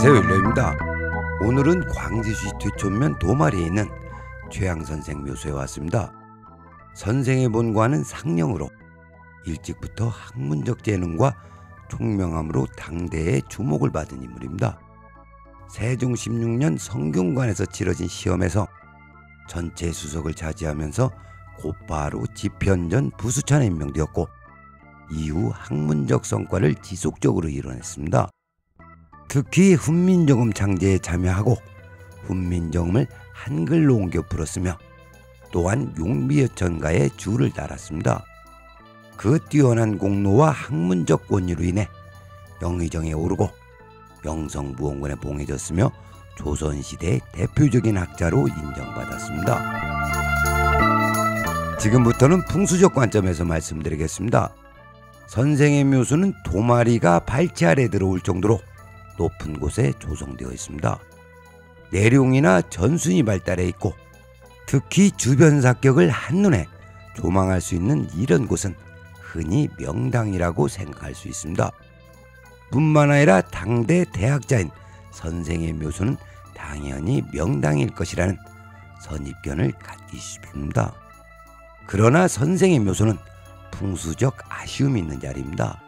안녕하세요, 일러입니다. 오늘은 광주시 뒤촌면 도마리에 있는 최양 선생 묘소에 왔습니다. 선생의 본관은 상령으로 일찍부터 학문적 재능과 총명함으로 당대의 주목을 받은 인물입니다. 세종 16년 성균관에서 치러진 시험에서 전체 수석을 차지하면서 곧바로 집현전 부수찬에 임명되었고, 이후 학문적 성과를 지속적으로 이뤄냈습니다. 특히 훈민정음 창제에 참여하고 훈민정음을 한글로 옮겨 풀었으며, 또한 용비어천가에 주를 달았습니다. 그 뛰어난 공로와 학문적 권위로 인해 영의정에 오르고 명성부원군에 봉해졌으며 조선시대의 대표적인 학자로 인정받았습니다. 지금부터는 풍수적 관점에서 말씀드리겠습니다. 선생의 묘소는 도마리가 발치 아래 들어올 정도로 높은 곳에 조성되어 있습니다. 내룡이나 전순이 발달해 있고, 특히 주변 사격을 한눈에 조망할 수 있는 이런 곳은 흔히 명당이라고 생각할 수 있습니다. 뿐만 아니라 당대 대학자인 선생의 묘소는 당연히 명당일 것이라는 선입견을 갖기 쉽습니다. 그러나 선생의 묘소는 풍수적 아쉬움이 있는 자리입니다.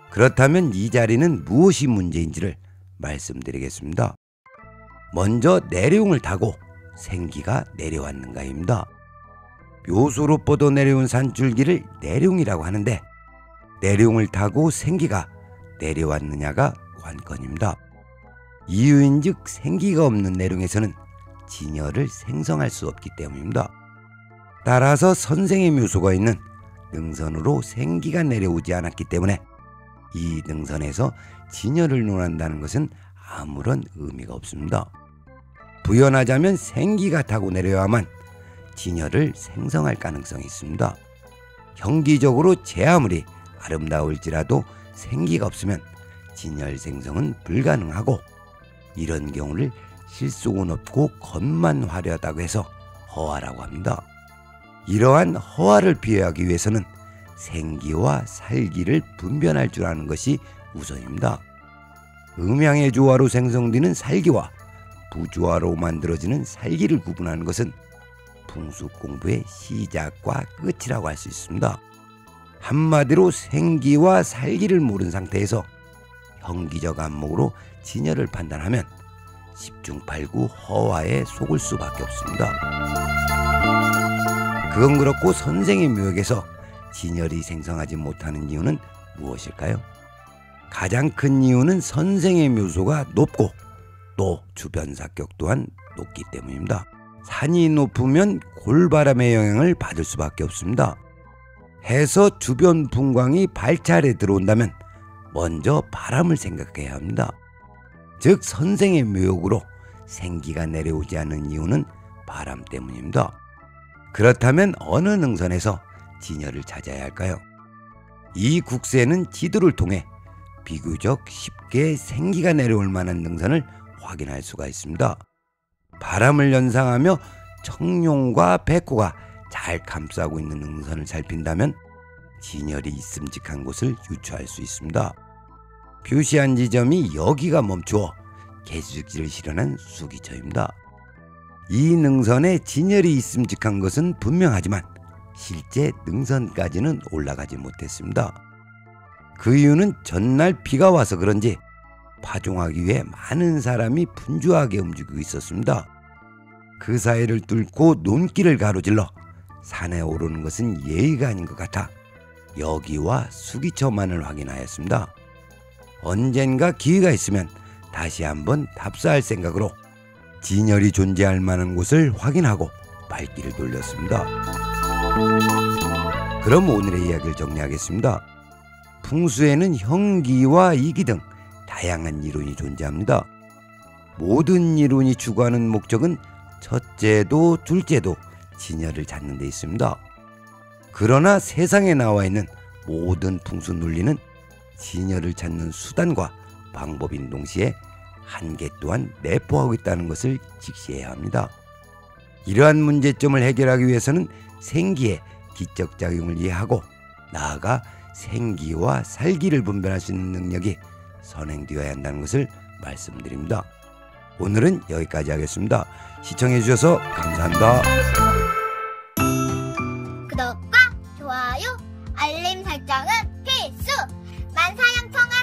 그렇다면 이 자리는 무엇이 문제인지를 말씀드리겠습니다. 먼저 내룡을 타고 생기가 내려왔는가입니다. 묘소로 뻗어 내려온 산줄기를 내룡이라고 하는데, 내룡을 타고 생기가 내려왔느냐가 관건입니다. 이유인즉 생기가 없는 내룡에서는 진열을 생성할 수 없기 때문입니다. 따라서 선생의 묘소가 있는 능선으로 생기가 내려오지 않았기 때문에 이 능선에서 진열을 논한다는 것은 아무런 의미가 없습니다. 부연하자면 생기가 타고 내려야만 진열을 생성할 가능성이 있습니다. 형기적으로 제 아무리 아름다울지라도 생기가 없으면 진열 생성은 불가능하고, 이런 경우를 실속은 없고 겉만 화려하다고 해서 허화라고 합니다. 이러한 허화를 피하기 위해서는 생기와 살기를 분별할 줄 아는 것이 우선입니다. 음양의 조화로 생성되는 살기와 부조화로 만들어지는 살기를 구분하는 것은 풍수 공부의 시작과 끝이라고 할 수 있습니다. 한마디로 생기와 살기를 모른 상태에서 형기적 안목으로 진열을 판단하면 10중 8구 허화에 속을 수밖에 없습니다. 그건 그렇고 선생의 묘역에서 진열이 생성하지 못하는 이유는 무엇일까요? 가장 큰 이유는 선생의 묘소가 높고 또 주변 사격 또한 높기 때문입니다. 산이 높으면 골바람의 영향을 받을 수밖에 없습니다. 해서 주변 풍광이 발치 아래 들어온다면 먼저 바람을 생각해야 합니다. 즉 선생의 묘역으로 생기가 내려오지 않는 이유는 바람 때문입니다. 그렇다면 어느 능선에서 진열을 찾아야 할까요? 이 국세는 지도를 통해 비교적 쉽게 생기가 내려올 만한 능선을 확인할 수가 있습니다. 바람을 연상하며 청룡과 백호가 잘 감싸고 있는 능선을 살핀다면 진열이 있음직한 곳을 유추할 수 있습니다. 표시한 지점이 여기가 멈추어 개수직지를 실현한 수기처입니다. 이 능선에 진열이 있음직한 것은 분명하지만 실제 능선까지는 올라가지 못했습니다. 그 이유는 전날 비가 와서 그런지 파종하기 위해 많은 사람이 분주하게 움직이고 있었습니다. 그 사이를 뚫고 논길을 가로질러 산에 오르는 것은 예의가 아닌 것 같아 여기와 수기처만을 확인하였습니다. 언젠가 기회가 있으면 다시 한번 답사할 생각으로 진열이 존재할 만한 곳을 확인하고 발길을 돌렸습니다. 그럼 오늘의 이야기를 정리하겠습니다. 풍수에는 형기와 이기 등 다양한 이론이 존재합니다. 모든 이론이 추구하는 목적은 첫째도 둘째도 진열을 찾는 데 있습니다. 그러나 세상에 나와 있는 모든 풍수 논리는 진열을 찾는 수단과 방법인 동시에 한계 또한 내포하고 있다는 것을 직시해야 합니다. 이러한 문제점을 해결하기 위해서는 생기의 기적작용을 이해하고 나아가 생기와 살기를 분별할 수 있는 능력이 선행되어야 한다는 것을 말씀드립니다. 오늘은 여기까지 하겠습니다. 시청해 주셔서 감사합니다. 구독과 좋아요, 알림 설정은 필수! 만사형통을